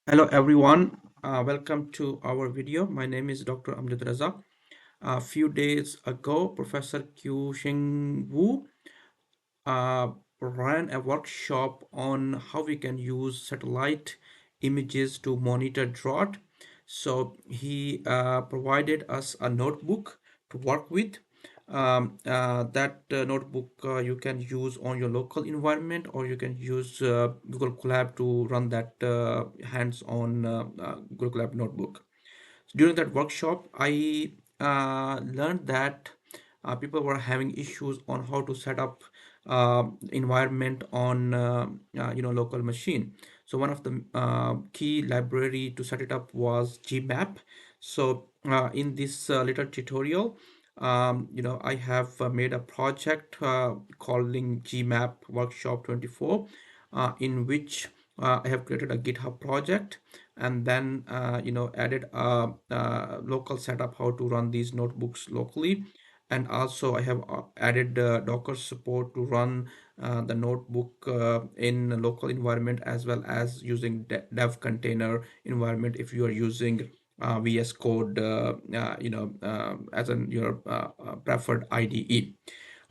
Hello everyone, welcome to our video. My name is Dr. Amjad Raza. A few days ago, Professor Q Sheng Wu uh, ran a workshop on how we can use satellite images to monitor drought. So he provided us a notebook to work with. That notebook you can use on your local environment, or you can use Google Colab to run that hands-on Google Colab notebook. During that workshop, I learned that people were having issues on how to set up environment on local machine. So one of the key library to set it up was GMAP. So in this little tutorial, I have made a project calling GMAP Workshop 24, in which I have created a GitHub project, and then added a local setup how to run these notebooks locally. And also I have added Docker support to run the notebook in a local environment, as well as using DevContainer environment if you are using Vscode as your preferred IDE.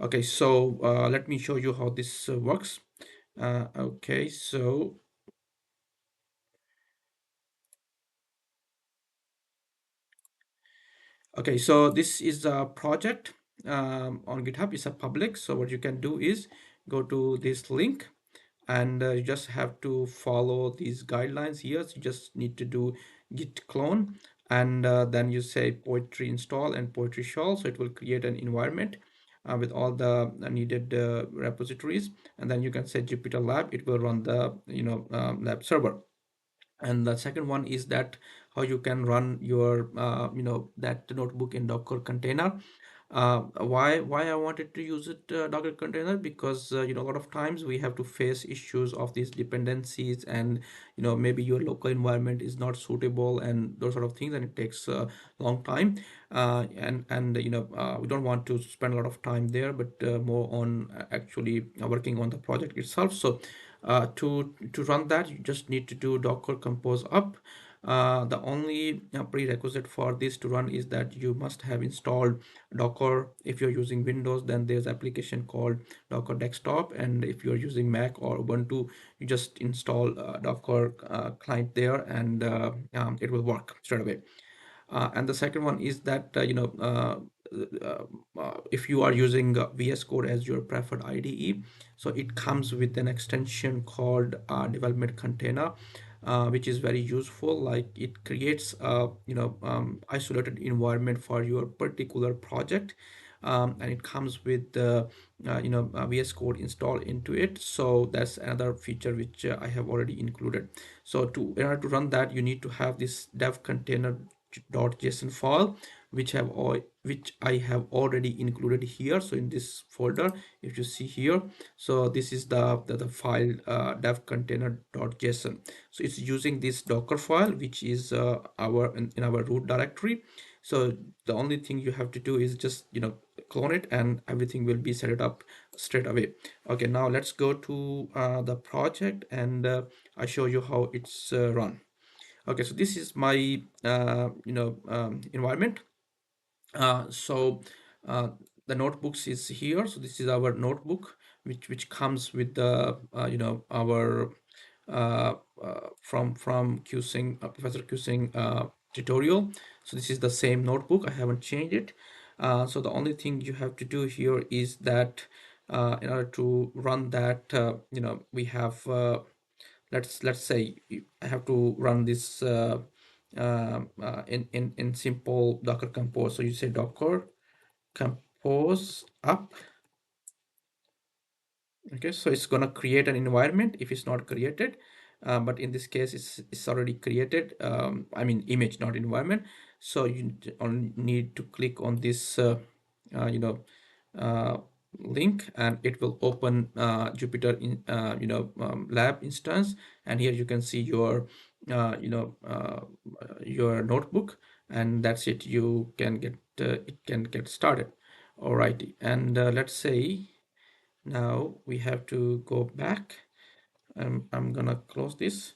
Okay, so let me show you how this works. Okay, so Okay, so this is a project on GitHub. It's a public. So what you can do is go to this link, and you just have to follow these guidelines here. So you just need to do git clone, and then you say poetry install and poetry shell. So it will create an environment with all the needed repositories, and then you can say Jupyter Lab. It will run the lab server. And the second one is that how you can run your that notebook in Docker container. Why I wanted to use it Docker container, because a lot of times we have to face issues of these dependencies, and maybe your local environment is not suitable and those sort of things, and it takes a long time, and we don't want to spend a lot of time there, but more on actually working on the project itself. So to run that, you just need to do Docker compose up. The only prerequisite for this to run is that you must have installed Docker. If you're using Windows, then there's application called Docker Desktop, and if you're using Mac or Ubuntu, you just install Docker client there, and it will work straight away. And the second one is that if you are using VS Code as your preferred IDE, so it comes with an extension called development container, which is very useful. Like, it creates a isolated environment for your particular project, and it comes with the VS Code installed into it. So that's another feature which I have already included. So in order to run that, you need to have this dev container .json file, which I have already included here. So in this folder, if you see here, so this is the file dev container.json. So it's using this Docker file, which is our in our root directory. So the only thing you have to do is just clone it, and everything will be set it up straight away. Okay, now let's go to the project, and I show you how it's run. Okay, so this is my environment. So uh, the notebooks is here. So this is our notebook, which comes with the our from Qsing, Professor Qsing tutorial. So this is the same notebook. I haven't changed it. So the only thing you have to do here is that in order to run that, we have let's say I have to run this in simple Docker compose. So you say Docker compose up. Okay, so it's gonna create an environment if it's not created, but in this case it's already created. I mean image, not environment. So you only need to click on this uh, you know uh, link, and it will open Jupyter in lab instance, and here you can see your your notebook, and that's it. You can get it can get started. Alrighty, and let's say now we have to go back. I'm gonna close this,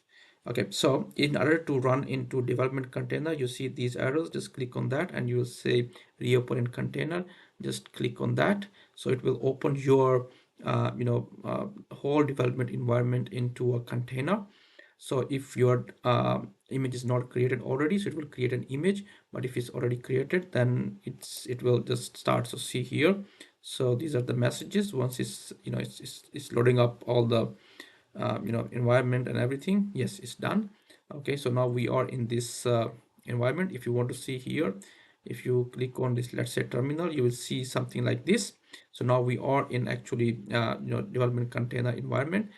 Okay, so in order to run into development container, you see these arrows, just click on that and you will say reopen in container. Just click on that. So it will open your whole development environment into a container. So if your image is not created already, so it will create an image, but if it's already created, then it will just start. So see here, so these are the messages. Once it's loading up all the environment and everything. Yes, it's done. Okay, so now we are in this environment. If you want to see here, if you click on this, let's say terminal, you will see something like this. So now we are in actually development container environment.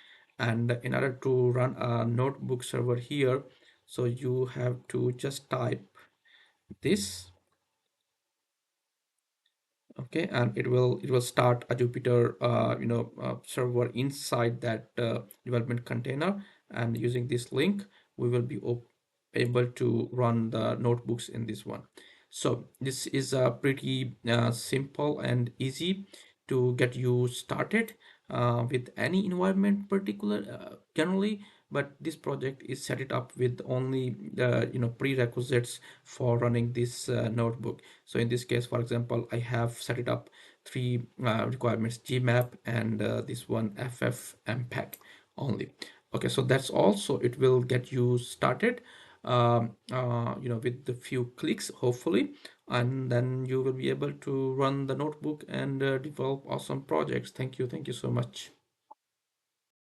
And in order to run a notebook server here, so you have to just type this. Okay, and it will start a Jupyter server inside that development container, and using this link we will be able to run the notebooks in this one. So this is pretty simple and easy to get you started with any environment particular generally, but this project is set it up with only the prerequisites for running this notebook. So in this case, for example, I have set it up three requirements: GMAP and this one FFmpeg only. Okay, so that's all. So it will get you started with the few clicks, hopefully, and then you will be able to run the notebook and develop awesome projects. Thank you so much.